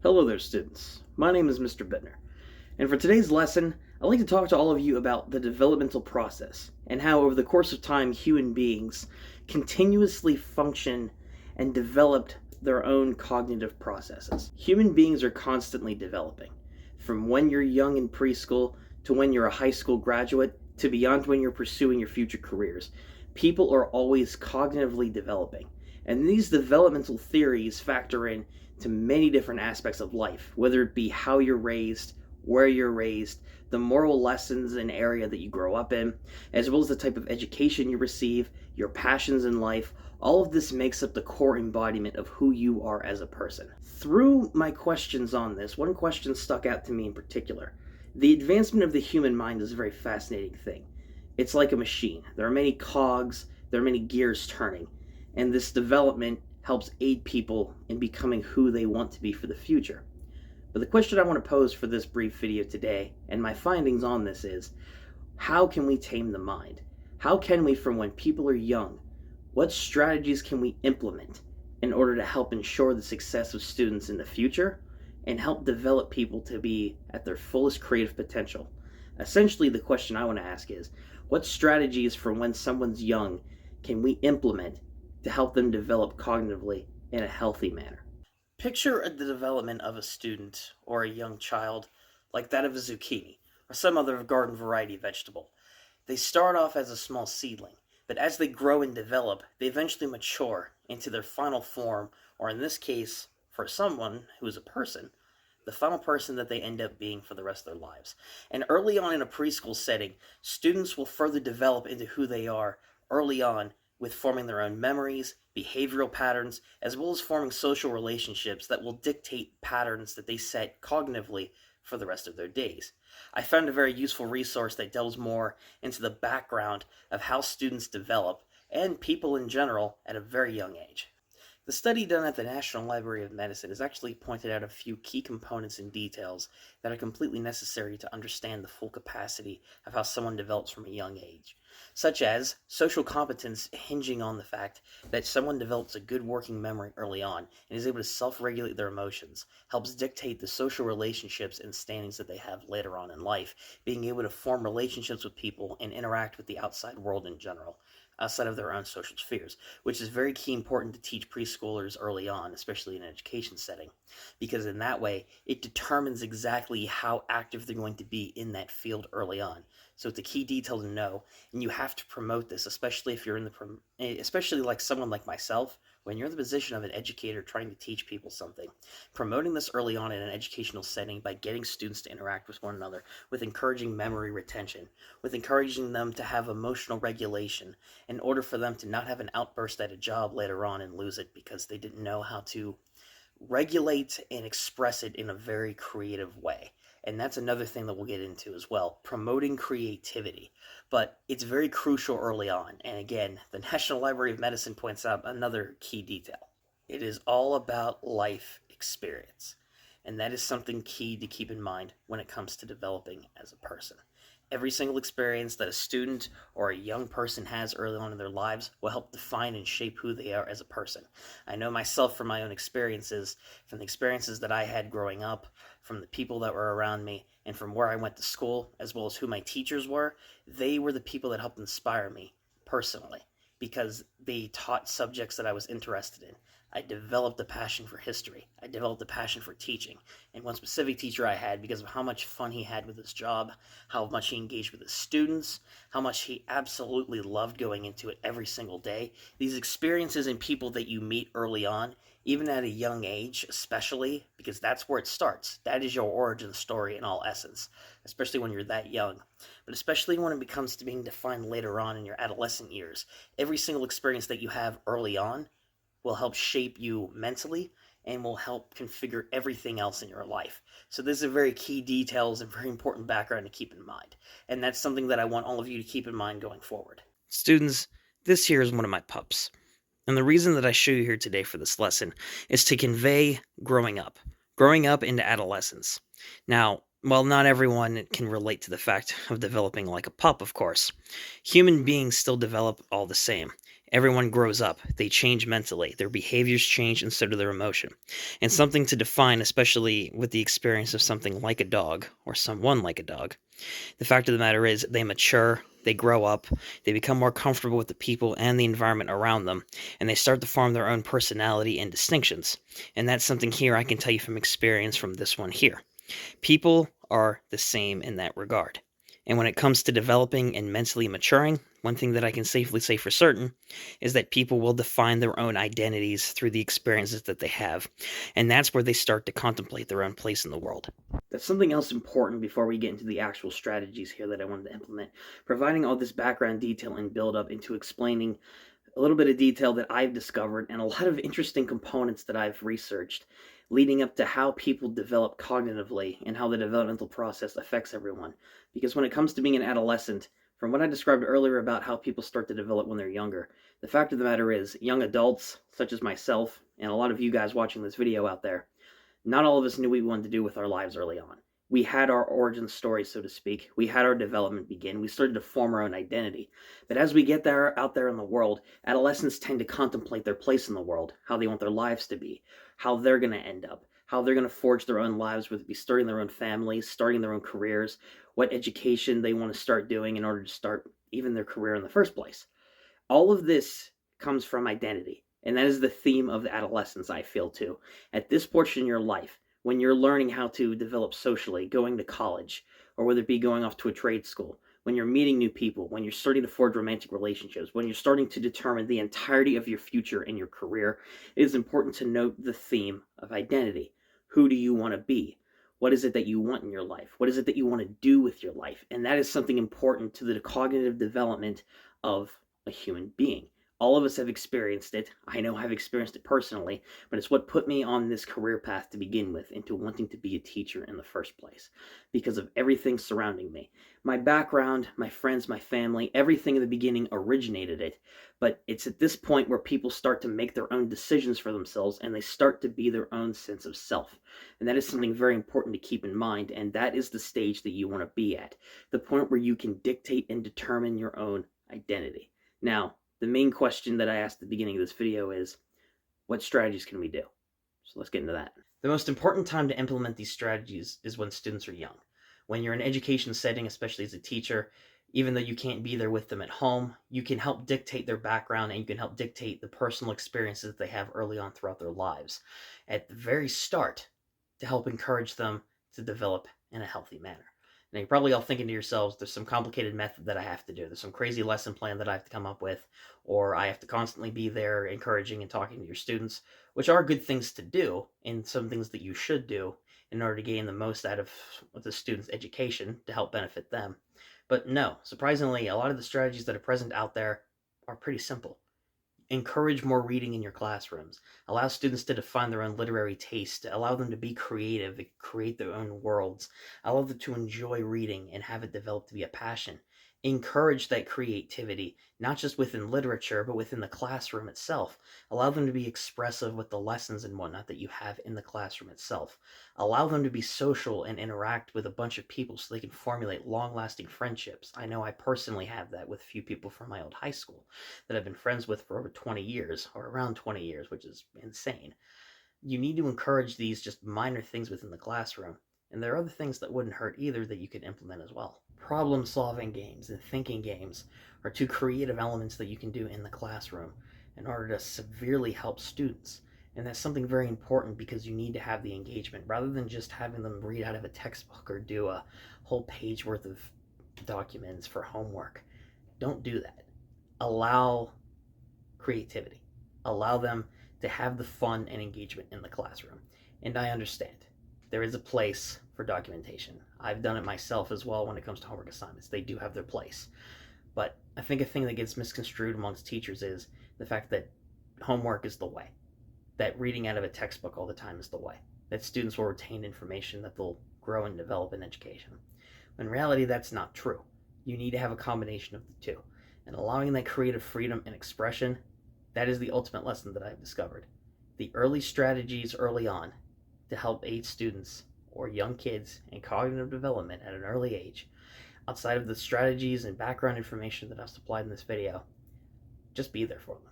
Hello there, students. My name is Mr. Bittner, and for today's lesson, I'd like to talk to all of you about the developmental process and how, over the course of time, human beings continuously function and develop their own cognitive processes. Human beings are constantly developing, from when you're young in preschool to when you're a high school graduate to beyond when you're pursuing your future careers. People are always cognitively developing, and these developmental theories factor in to many different aspects of life, whether it be how you're raised, where you're raised, the moral lessons and area that you grow up in, as well as the type of education you receive, your passions in life. All of this makes up the core embodiment of who you are as a person. Through my questions on this, one question stuck out to me in particular. The advancement of the human mind is a very fascinating thing. It's like a machine. There are many cogs, there are many gears turning, and this development helps aid people in becoming who they want to be for the future. But the question I want to pose for this brief video today, and my findings on this, is how can we tame the mind? How can we, from when people are young, what strategies can we implement in order to help ensure the success of students in the future and help develop people to be at their fullest creative potential? Essentially, the question I want to ask is, what strategies from when someone's young can we implement to help them develop cognitively in a healthy manner? Picture the development of a student or a young child like that of a zucchini or some other garden variety vegetable. They start off as a small seedling, but as they grow and develop, they eventually mature into their final form, or in this case, for someone who is a person, the final person that they end up being for the rest of their lives. And early on in a preschool setting, students will further develop into who they are early on with forming their own memories, behavioral patterns, as well as forming social relationships that will dictate patterns that they set cognitively for the rest of their days. I found a very useful resource that delves more into the background of how students develop, and people in general, at a very young age. The study done at the National Library of Medicine has actually pointed out a few key components and details that are completely necessary to understand the full capacity of how someone develops from a young age, such as social competence hinging on the fact that someone develops a good working memory early on and is able to self-regulate their emotions, helps dictate the social relationships and standings that they have later on in life, being able to form relationships with people and interact with the outside world in general, outside of their own social spheres, which is very key important to teach preschoolers early on, especially in an education setting, because in that way, it determines exactly how active they're going to be in that field early on. So it's a key detail to know, and you have to promote this, especially if you're in especially like someone like myself, when you're in the position of an educator trying to teach people something. Promoting this early on in an educational setting by getting students to interact with one another, with encouraging memory retention, with encouraging them to have emotional regulation, in order for them to not have an outburst at a job later on and lose it because they didn't know how to regulate and express it in a very creative way. And that's another thing that we'll get into as well, promoting creativity. But it's very crucial early on. And again, the National Library of Medicine points out another key detail. It is all about life experience. And that is something key to keep in mind when it comes to developing as a person. Every single experience that a student or a young person has early on in their lives will help define and shape who they are as a person. I know myself from my own experiences, from the experiences that I had growing up, from the people that were around me, and from where I went to school, as well as who my teachers were. They were the people that helped inspire me personally, because they taught subjects that I was interested in. I developed a passion for history. I developed a passion for teaching. And one specific teacher I had, because of how much fun he had with his job, how much he engaged with his students, how much he absolutely loved going into it every single day. These experiences and people that you meet early on, even at a young age especially, because that's where it starts. That is your origin story in all essence, especially when you're that young. But especially when it becomes to being defined later on in your adolescent years, every single experience that you have early on will help shape you mentally and will help configure everything else in your life. So this is very key details and very important background to keep in mind. And that's something that I want all of you to keep in mind going forward. Students, this here is one of my pups. And the reason that I show you here today for this lesson is to convey growing up into adolescence. Now, while not everyone can relate to the fact of developing like a pup, of course, human beings still develop all the same. Everyone grows up. They change mentally. Their behaviors change and so do their emotion. And something to define, especially with the experience of something like a dog or someone like a dog. The fact of the matter is, they mature, they grow up, they become more comfortable with the people and the environment around them, and they start to form their own personality and distinctions. And that's something here I can tell you from experience from this one here. People are the same in that regard. And when it comes to developing and mentally maturing, one thing that I can safely say for certain is that people will define their own identities through the experiences that they have. And that's where they start to contemplate their own place in the world. That's something else important before we get into the actual strategies here that I wanted to implement. Providing all this background detail and build up into explaining a little bit of detail that I've discovered and a lot of interesting components that I've researched leading up to how people develop cognitively and how the developmental process affects everyone. Because when it comes to being an adolescent, from what I described earlier about how people start to develop when they're younger, the fact of the matter is, young adults, such as myself, and a lot of you guys watching this video out there, not all of us knew what we wanted to do with our lives early on. We had our origin story, so to speak. We had our development begin. We started to form our own identity. But as we get there out there in the world, adolescents tend to contemplate their place in the world, how they want their lives to be, how they're going to end up, how they're going to forge their own lives, whether it be starting their own families, starting their own careers, what education they want to start doing in order to start even their career in the first place. All of this comes from identity. And that is the theme of the adolescence, I feel, too. At this portion in your life, when you're learning how to develop socially, going to college, or whether it be going off to a trade school, when you're meeting new people, when you're starting to forge romantic relationships, when you're starting to determine the entirety of your future and your career, it is important to note the theme of identity. Who do you want to be? What is it that you want in your life? What is it that you want to do with your life? And that is something important to the cognitive development of a human being. All of us have experienced it. I know I've experienced it personally, but it's what put me on this career path to begin with, into wanting to be a teacher in the first place, because of everything surrounding me. My background, my friends, my family, everything in the beginning originated it, but it's at this point where people start to make their own decisions for themselves, and they start to be their own sense of self. And that is something very important to keep in mind, and that is the stage that you want to be at, the point where you can dictate and determine your own identity. Now, the main question that I asked at the beginning of this video is, what strategies can we do? So let's get into that. The most important time to implement these strategies is when students are young. When you're in an education setting, especially as a teacher, even though you can't be there with them at home, you can help dictate their background and you can help dictate the personal experiences that they have early on throughout their lives at the very start to help encourage them to develop in a healthy manner. Now, you're probably all thinking to yourselves, there's some complicated method that I have to do. There's some crazy lesson plan that I have to come up with, or I have to constantly be there encouraging and talking to your students, which are good things to do and some things that you should do in order to gain the most out of the student's education to help benefit them. But no, surprisingly, a lot of the strategies that are present out there are pretty simple. Encourage more reading in your classrooms. Allow students to define their own literary taste. Allow them to be creative, create their own worlds. Allow them to enjoy reading and have it develop to be a passion. Encourage that creativity, not just within literature, but within the classroom itself. Allow them to be expressive with the lessons and whatnot that you have in the classroom itself. Allow them to be social and interact with a bunch of people so they can formulate long-lasting friendships. I know I personally have that with a few people from my old high school that I've been friends with for over 20 years, or around 20 years, which is insane. You need to encourage these just minor things within the classroom. And there are other things that wouldn't hurt either that you could implement as well. Problem-solving games and thinking games are two creative elements that you can do in the classroom in order to severely help students. And that's something very important because you need to have the engagement rather than just having them read out of a textbook or do a whole page worth of documents for homework. Don't do that. Allow creativity. Allow them to have the fun and engagement in the classroom. And I understand. There is a place for documentation. I've done it myself as well when it comes to homework assignments. They do have their place. But I think a thing that gets misconstrued amongst teachers is the fact that homework is the way. That reading out of a textbook all the time is the way. That students will retain information that they'll grow and develop in education. In reality, that's not true. You need to have a combination of the two. And allowing that creative freedom and expression, that is the ultimate lesson that I've discovered. The early strategies early on to help aid students or young kids in cognitive development at an early age, outside of the strategies and background information that I've supplied in this video, just be there for them.